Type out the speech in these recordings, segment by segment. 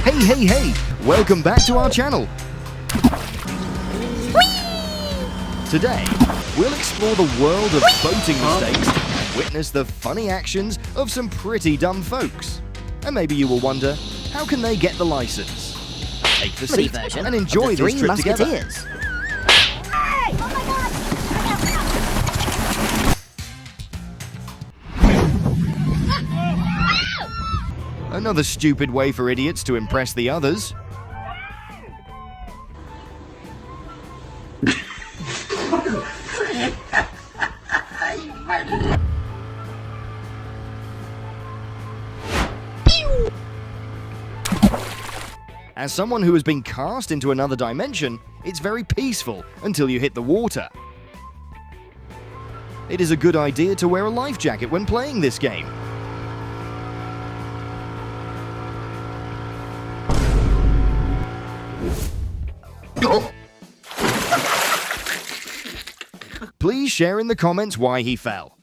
Hey! Welcome back to our channel. Today, we'll explore the world of boating mistakes and witness the funny actions of some pretty dumb folks. And maybe you will wonder, how can they get the license? Take the seat and enjoy this trip together. Another stupid way for idiots to impress the others. As someone who has been cast into another dimension, it's very peaceful until you hit the water. It is a good idea to wear a life jacket when playing this game. Please share in the comments why he fell.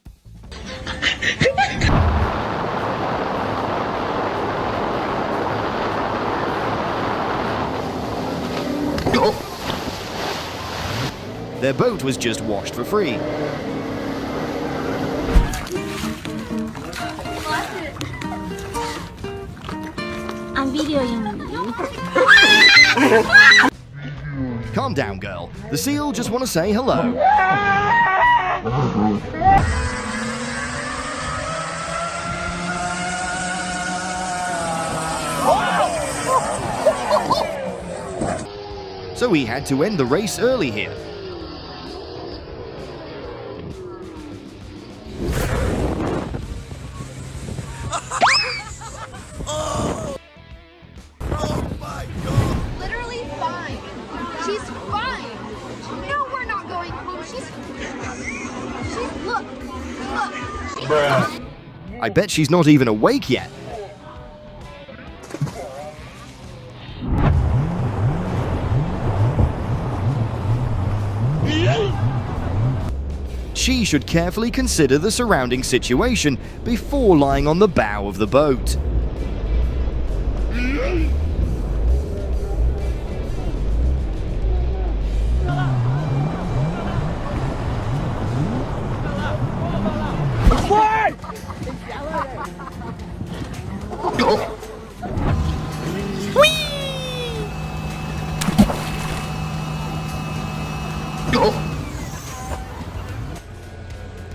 Their boat was just washed for free. I'm videoing you. Calm down, girl. The seal just want to say hello. So he had to end the race early here. I bet she's not even awake yet. She should carefully consider the surrounding situation before lying on the bow of the boat.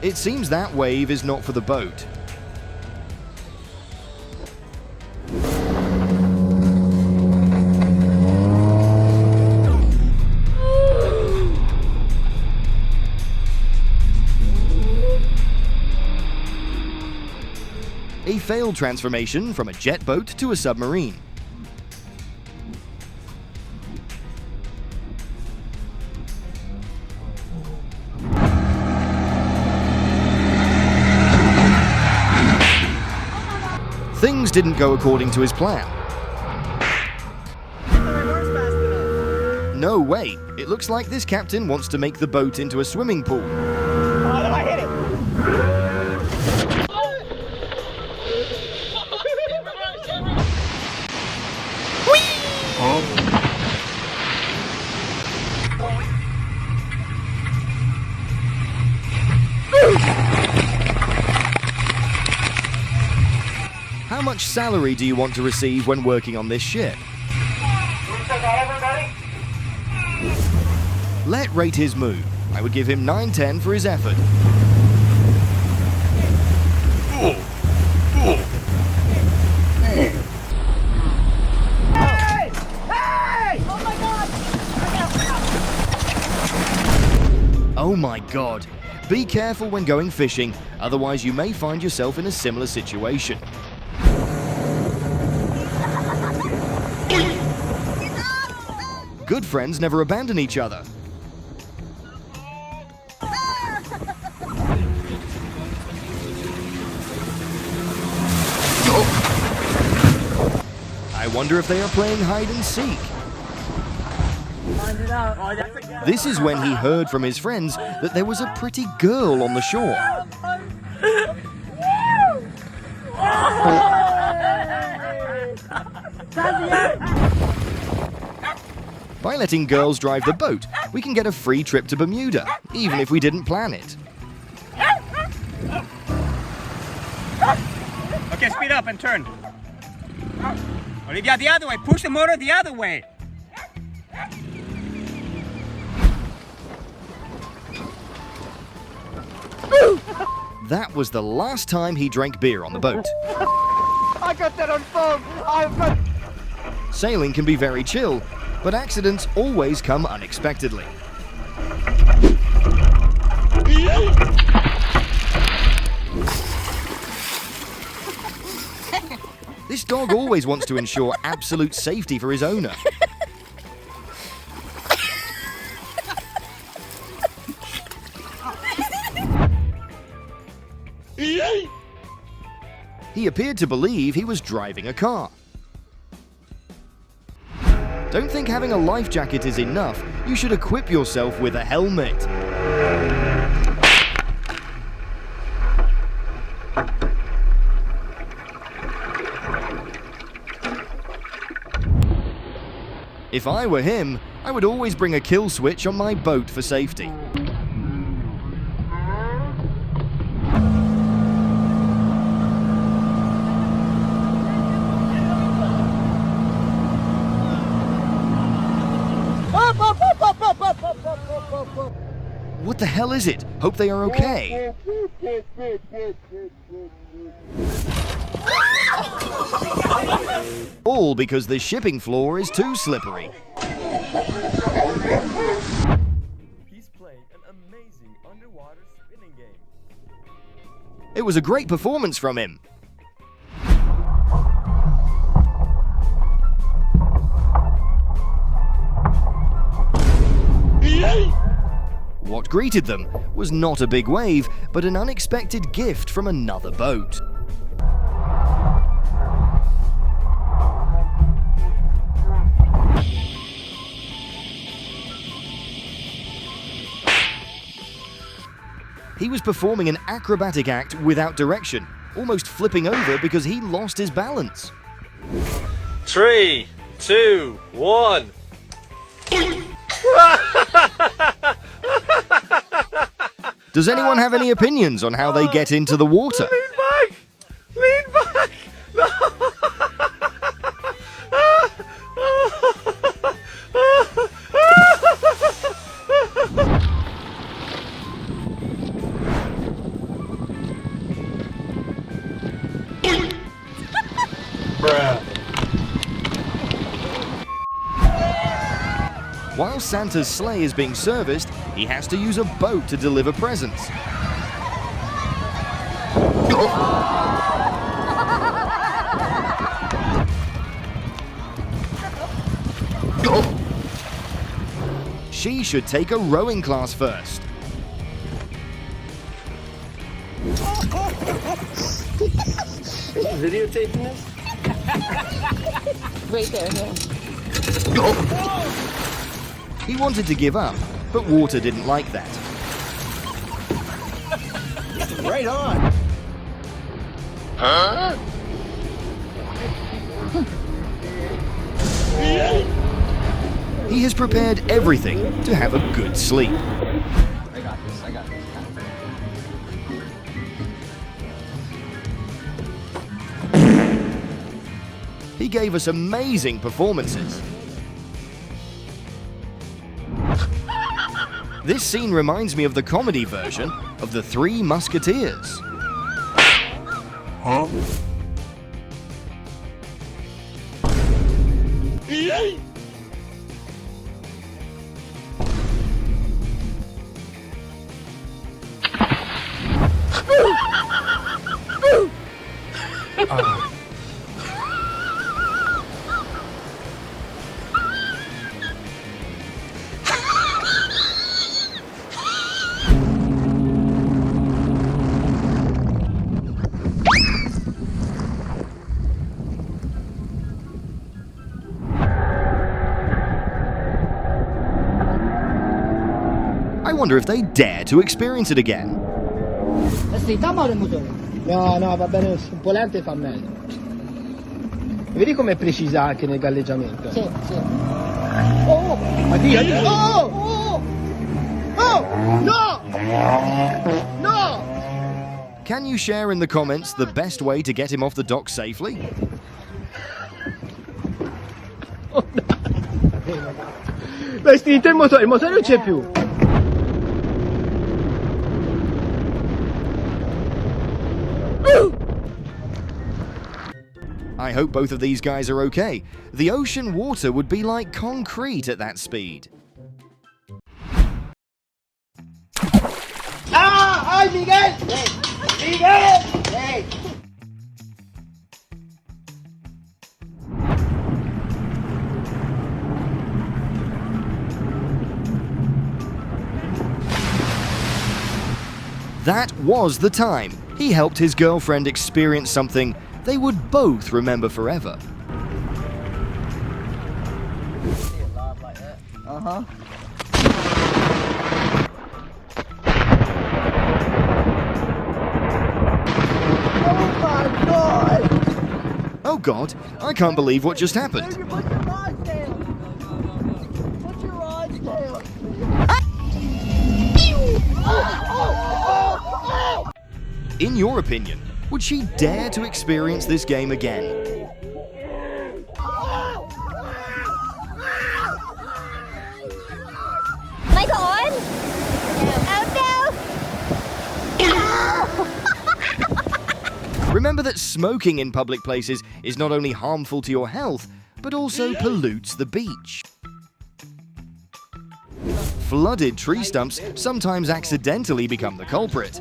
It seems that wave is not for the boat. A failed transformation from a jet boat to a submarine. Things didn't go according to his plan. No way! It looks like this captain wants to make the boat into a swimming pool. I hit it! How much salary do you want to receive when working on this ship? Let rate his move. I would give him 9/10 for his effort. Hey! Hey! Oh my God! Oh my god. Be careful when going fishing, otherwise you may find yourself in a similar situation. Good friends never abandon each other. I wonder if they are playing hide and seek. This is when he heard from his friends that there was a pretty girl on the shore. By letting girls drive the boat, we can get a free trip to Bermuda, even if we didn't plan it. Okay, speed up and turn. Olivia, the other way. Push the motor the other way. That was the last time he drank beer on the boat. I got that on film. Sailing can be very chill, but accidents always come unexpectedly. This dog always wants to ensure absolute safety for his owner. He appeared to believe he was driving a car. Don't think having a life jacket is enough. You should equip yourself with a helmet. If I were him, I would always bring a kill switch on my boat for safety. What the hell is it? Hope they are okay. All because the shipping floor is too slippery. He's playing an amazing underwater spinning game. It was a great performance from him. What greeted them was not a big wave, but an unexpected gift from another boat. He was performing an acrobatic act without direction, almost flipping over because he lost his balance. 3, 2, 1. Does anyone have any opinions on how they get into the water? Lean back! Lean back! No! Bruh. While Santa's sleigh is being serviced, he has to use a boat to deliver presents. She should take a rowing class first. Videotaping this? Right there, yeah. He wanted to give up, but water didn't like that. Right on. Huh? He has prepared everything to have a good sleep. I got this. I got this. He gave us amazing performances. This scene reminds me of the comedy version of The Three Musketeers. Huh? I wonder if they dare to experience it again. Stritta male il motore? No, va bene, un po' lento e fa meglio. Vedi com'è precisa anche nel galleggiamento? Sì, sì. Oh! Addio, addio! Oh! Oh! Oh! No! No! Can you share in the comments the best way to get him off the dock safely? L'ho estinto il motore non c'è più. I hope both of these guys are okay. The ocean water would be like concrete at that speed. Ah! Ay, Miguel! Miguel! Hey! That was the time he helped his girlfriend experience something they would both remember forever. Oh my God! Oh God, I can't believe what just happened. Put your rods down! Put your rods down! In your opinion, would she dare to experience this game again? Michael on? Oh no! Remember that smoking in public places is not only harmful to your health, but also pollutes the beach. Flooded tree stumps sometimes accidentally become the culprit.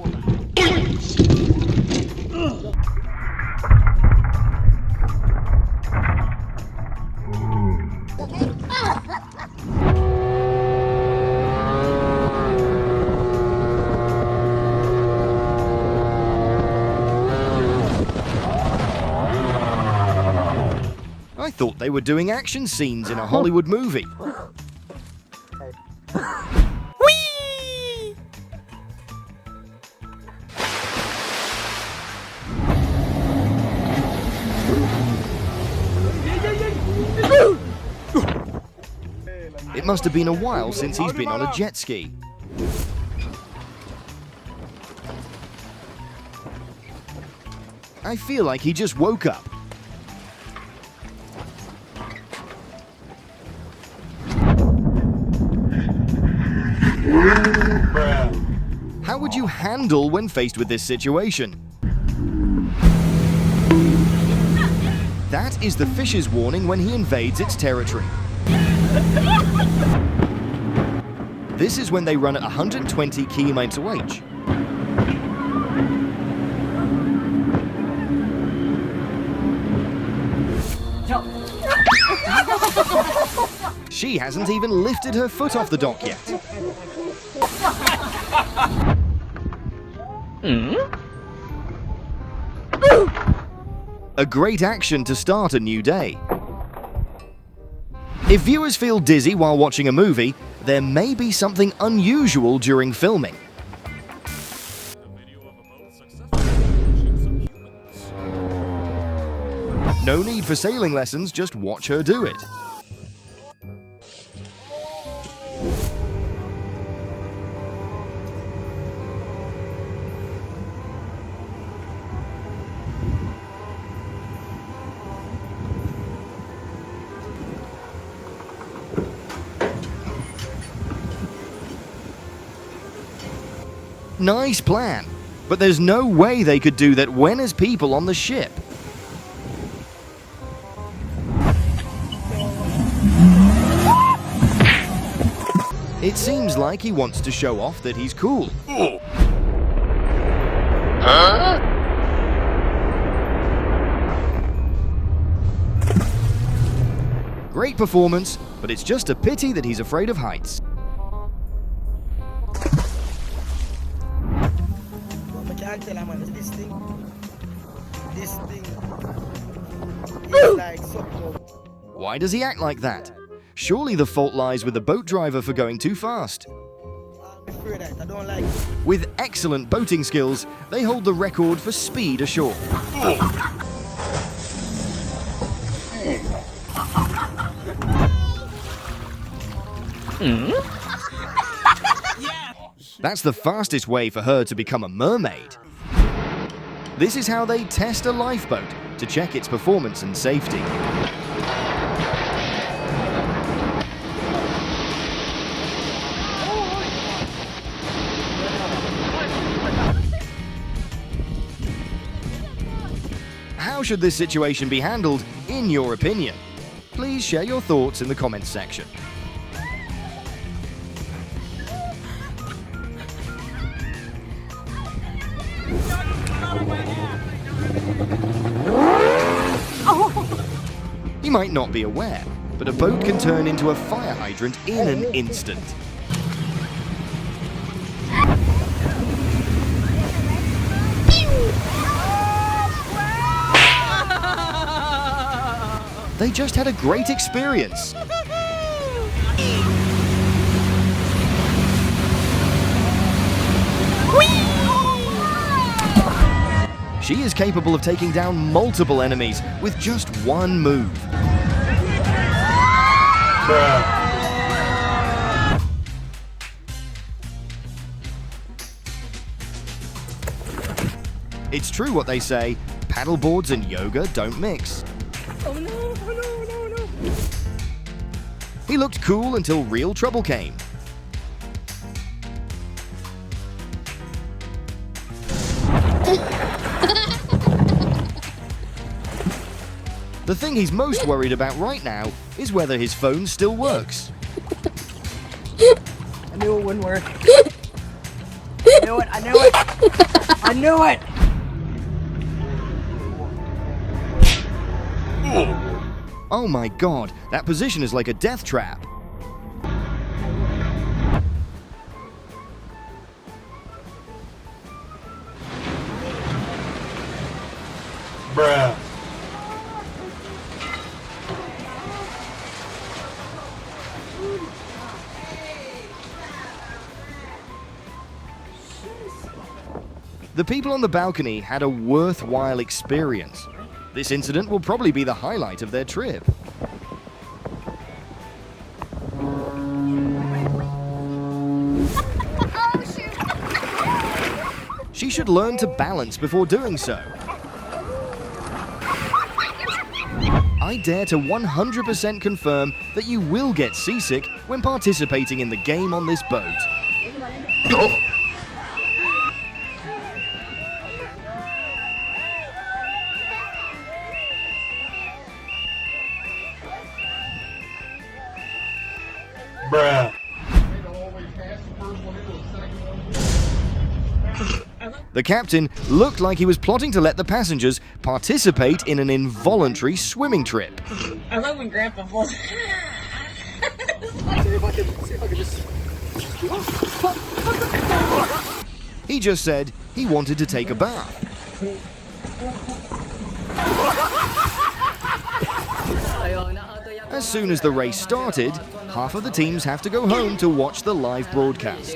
I thought they were doing action scenes in a Hollywood movie. It must have been a while since he's been on a jet ski. I feel like he just woke up. How would you handle when faced with this situation? That is the fish's warning when he invades its territory. This is when they run at 120 km/h. She hasn't even lifted her foot off the dock yet. A great action to start a new day. If viewers feel dizzy while watching a movie, there may be something unusual during filming. No need for sailing lessons, just watch her do it. Nice plan, but there's no way they could do that when there's people on the ship. It seems like he wants to show off that he's cool. Great performance, but it's just a pity that he's afraid of heights. Why does he act like that? Surely the fault lies with the boat driver for going too fast. With excellent boating skills, they hold the record for speed ashore. That's the fastest way for her to become a mermaid. This is how they test a lifeboat to check its performance and safety. How should this situation be handled, in your opinion? Please share your thoughts in the comments section. You might not be aware, but a boat can turn into a fire hydrant in an instant. They just had a great experience. She is capable of taking down multiple enemies with just one move. It's true what they say, paddleboards and yoga don't mix. Oh no, oh no, no, no. He looked cool until real trouble came. The thing he's most worried about right now is whether his phone still works. I knew it wouldn't work. I knew it, I knew it! I knew it! Oh my god, that position is like a death trap. Bruh. The people on the balcony had a worthwhile experience. This incident will probably be the highlight of their trip. She should learn to balance before doing so. I dare to 100% confirm that you will get seasick when participating in the game on this boat. Bruh. The captain looked like he was plotting to let the passengers participate in an involuntary swimming trip. I love when Grandpa holds. See if I can just... He just said he wanted to take a bath. As soon as the race started, half of the teams have to go home to watch the live broadcast.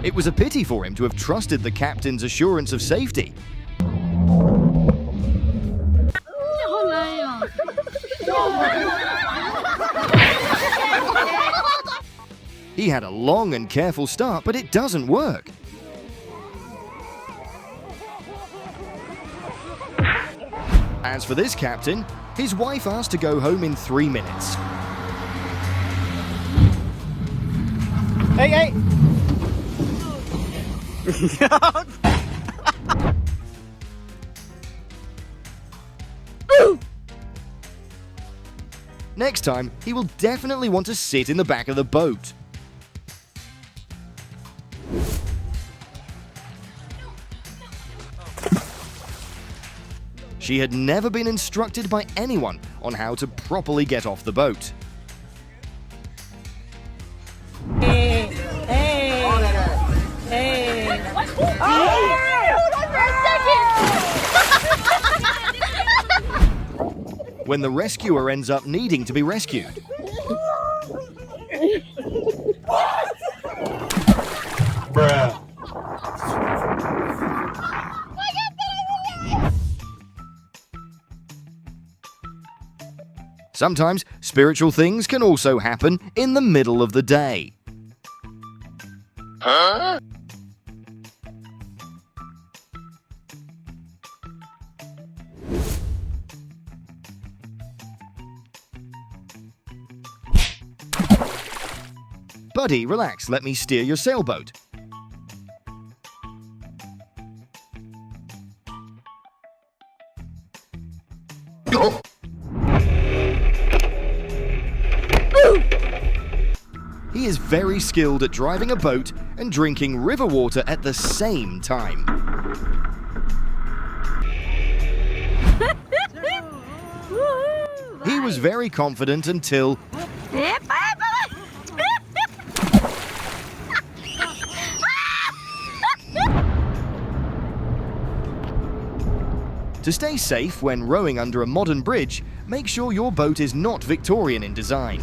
It was a pity for him to have trusted the captain's assurance of safety. He had a long and careful start, but it doesn't work. As for this captain, his wife asked to go home in 3 minutes. Hey, hey! Next time, he will definitely want to sit in the back of the boat. She had never been instructed by anyone on how to properly get off the boat. Hey, hey, hey. Hold on for a second. When the rescuer ends up needing to be rescued. Sometimes spiritual things can also happen in the middle of the day. Buddy, relax, let me steer your sailboat. He is very skilled at driving a boat and drinking river water at the same time. He was very confident until to stay safe when rowing under a modern bridge, make sure your boat is not Victorian in design.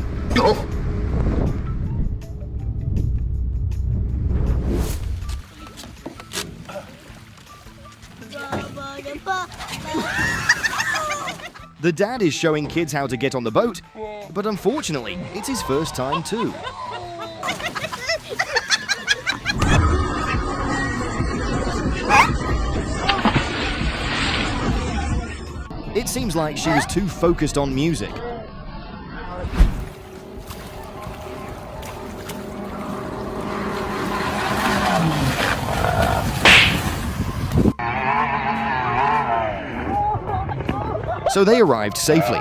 The dad is showing kids how to get on the boat, but unfortunately, it's his first time too. It seems like she was too focused on music. So they arrived safely.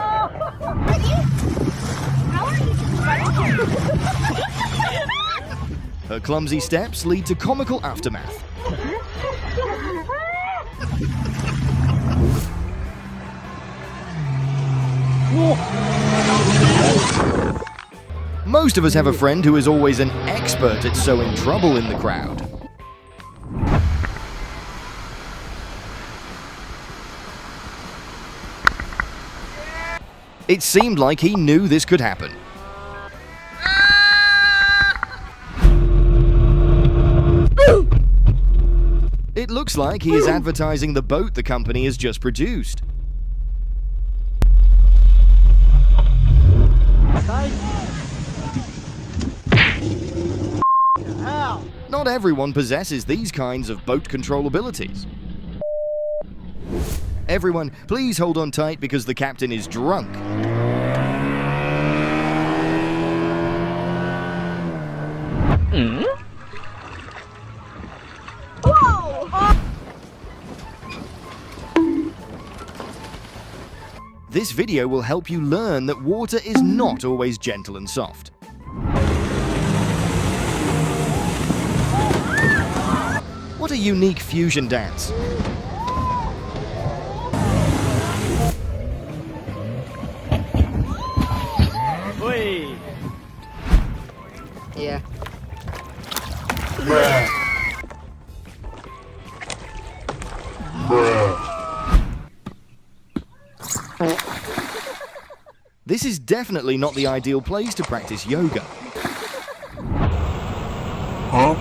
Her clumsy steps lead to comical aftermath. Most of us have a friend who is always an expert at sowing trouble in the crowd. It seemed like he knew this could happen. It looks like he is advertising the boat the company has just produced. Not everyone possesses these kinds of boat control abilities. Everyone, please hold on tight because the captain is drunk. This video will help you learn that water is not always gentle and soft. What a unique fusion dance. Yeah. Bruh. Bruh. This is definitely not the ideal place to practice yoga. Huh?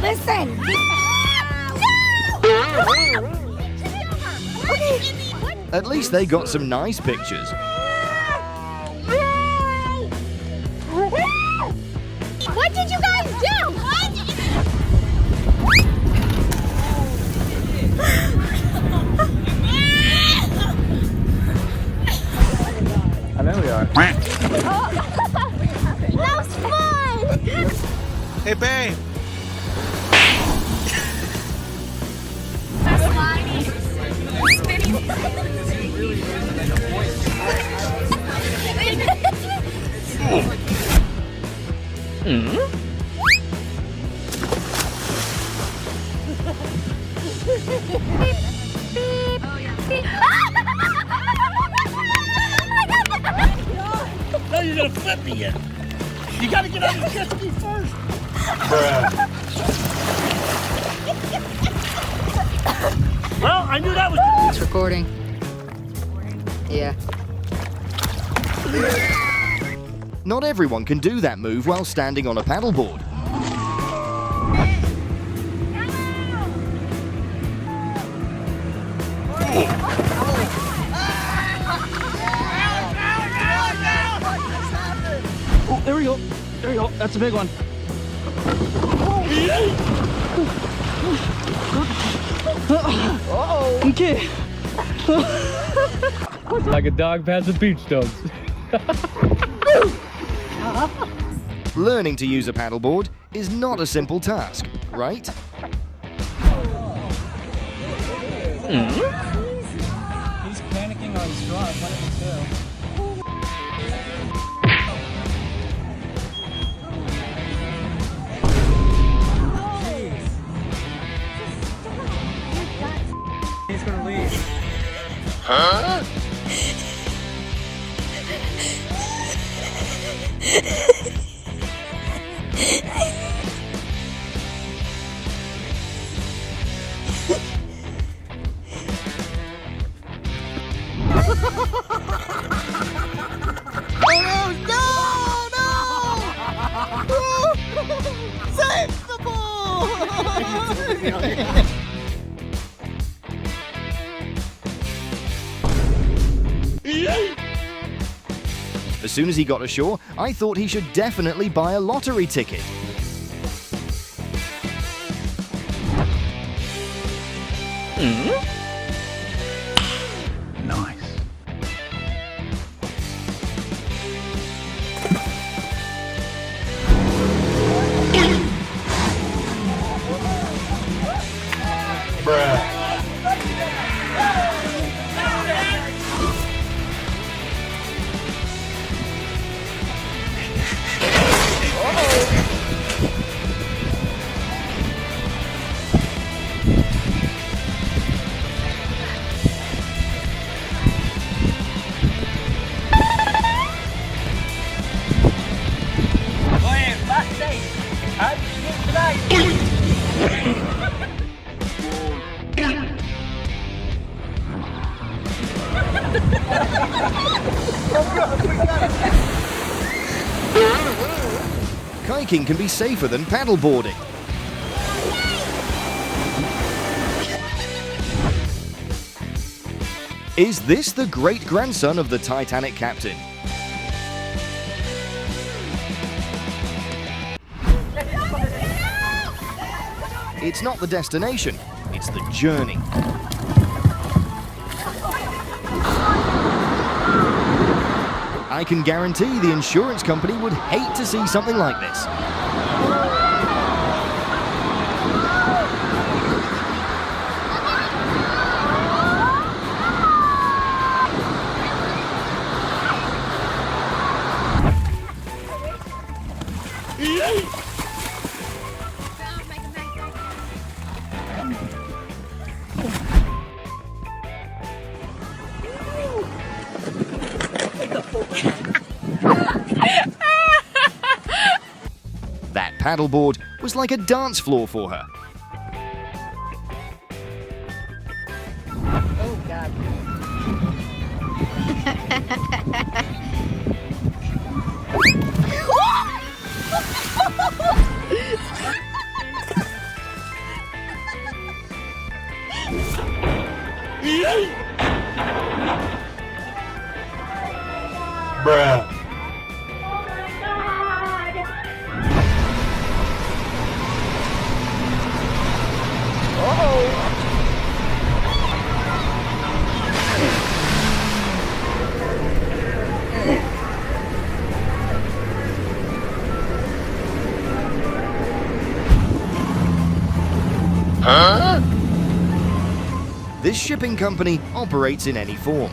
Listen. At least they got some nice pictures. What did you guys do? I know we are. That was fun. Hey, babe. No, you're gonna flip me yet. You gotta get out of the jet ski first. Bruh. Well, I knew that was. It's recording. Yeah. Not everyone can do that move while standing on a paddleboard. Oh, there we go. There we go. That's a big one. Uh-oh. Okay. Like a dog passing beach dogs. Learning to use a paddleboard is not a simple task, right? He's panicking on straw. What did he do? He's gonna leave. Huh? Save the ball! As soon as he got ashore, I thought he should definitely buy a lottery ticket. Nice. Bruh. Kayaking can be safer than paddleboarding. Is this the great-grandson of the Titanic captain? It's not the destination, it's the journey. I can guarantee the insurance company would hate to see something like this. That paddleboard was like a dance floor for her. Oh, God. Bruh. Huh? This shipping company operates in any form.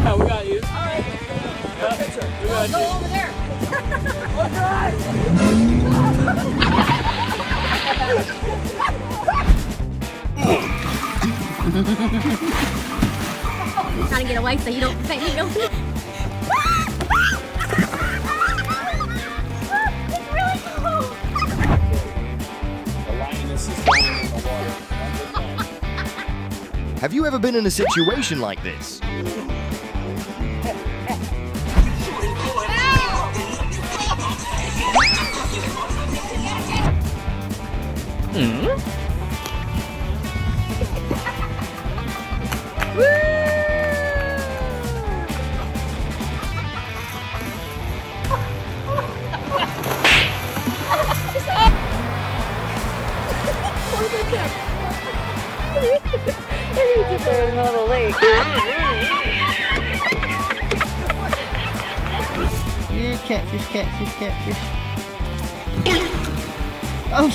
Oh, we got you. All right. We got you. Go over there. Trying to get away so you don't say you don't. It's really cool. Have you ever been in a situation like this? Yeah, catfish. Oh,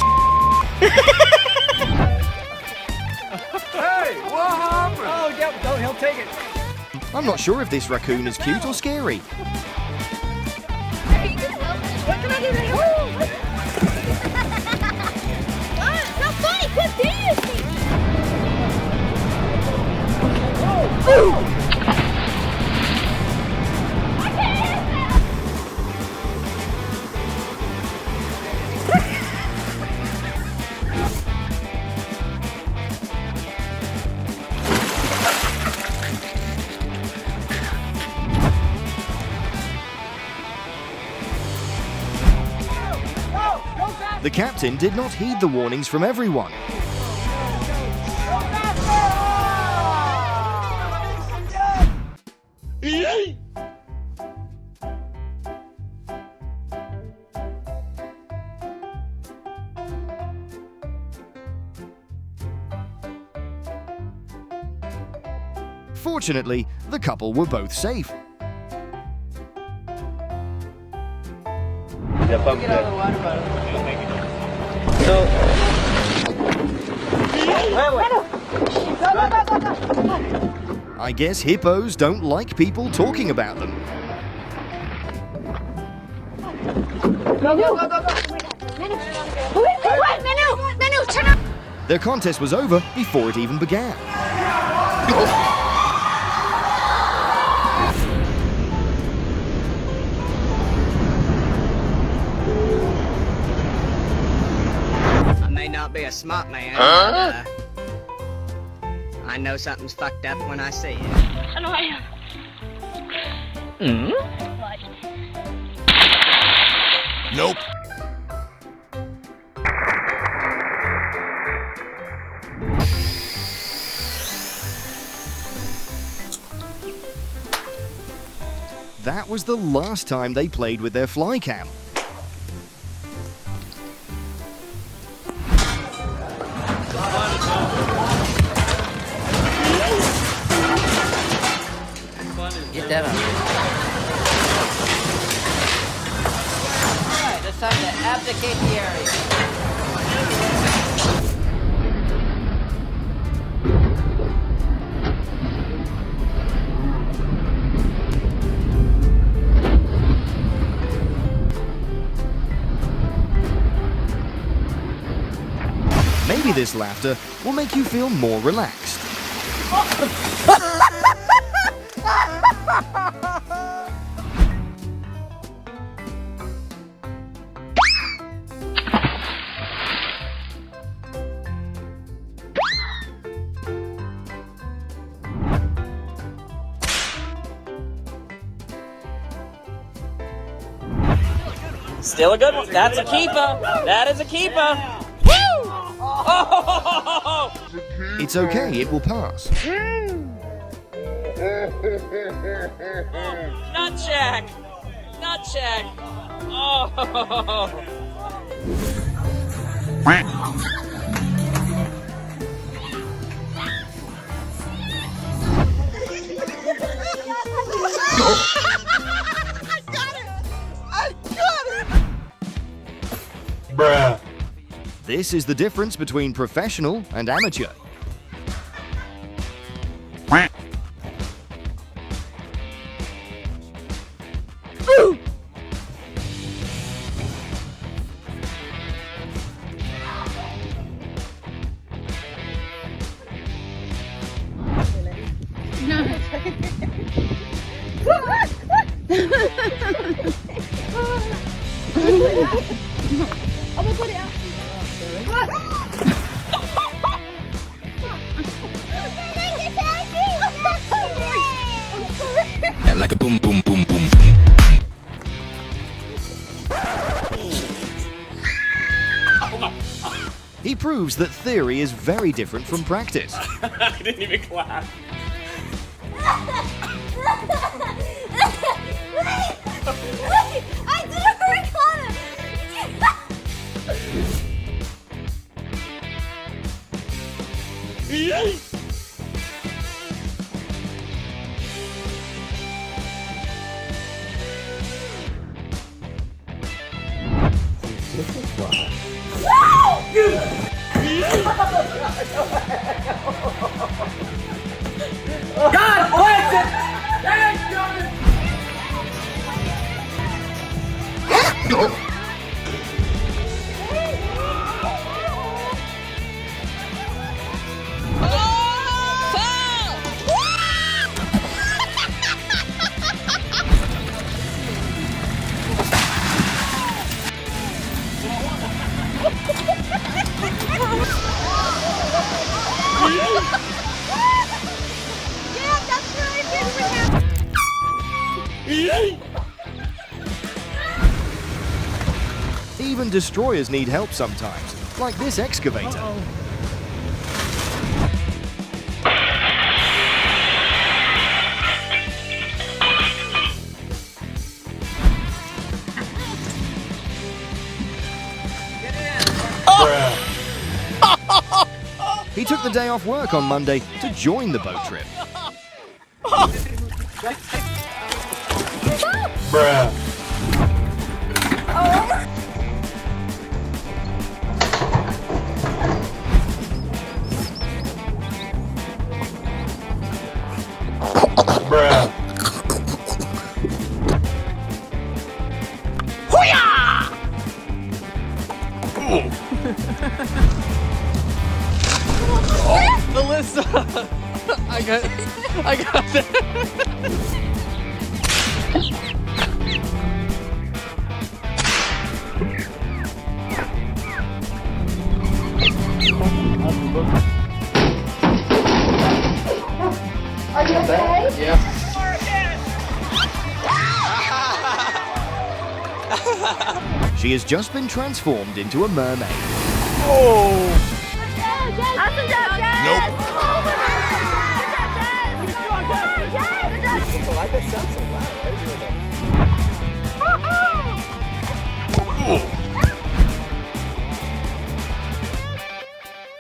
Hey, what happened? oh, yeah, don't, he'll take it. I'm not sure if this raccoon is cute or scary. What can I do right now? Not funny, quit dancing! The captain did not heed the warnings from everyone. Yay! Fortunately, the couple were both safe. Get out of the water bottle. I guess hippos don't like people talking about them. Manu, turn up! Their contest was over before it even began. I may not be a smart man, but I know something's fucked up when I see it. I know I am. Nope. That was the last time they played with their fly cam. Get that on. Alright, it's time to abdicate the area. Maybe this laughter will make you feel more relaxed. Still a good one. That's a keeper. That is a keeper. Woo! Oh! It's okay, it will pass. Nut check. Nut check. Oh! Bruh. This is the difference between professional and amateur. I'm gonna put it out. proves that theory is very different from practice. I didn't even clap. Wait! I didn't record it! God bless it! Thank you! Yeah, that's what I did with him. Even destroyers need help sometimes, like this excavator. He took the day off work on Monday to join the boat trip. Bruh. Bruh. Alyssa! I got that. Are you okay? Yeah. She has just been transformed into a mermaid.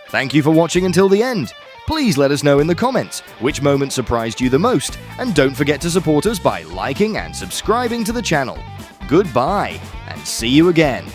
Thank you for watching until the end. Please let us know in the comments which moment surprised you the most, and don't forget to support us by liking and subscribing to the channel. Goodbye, and see you again.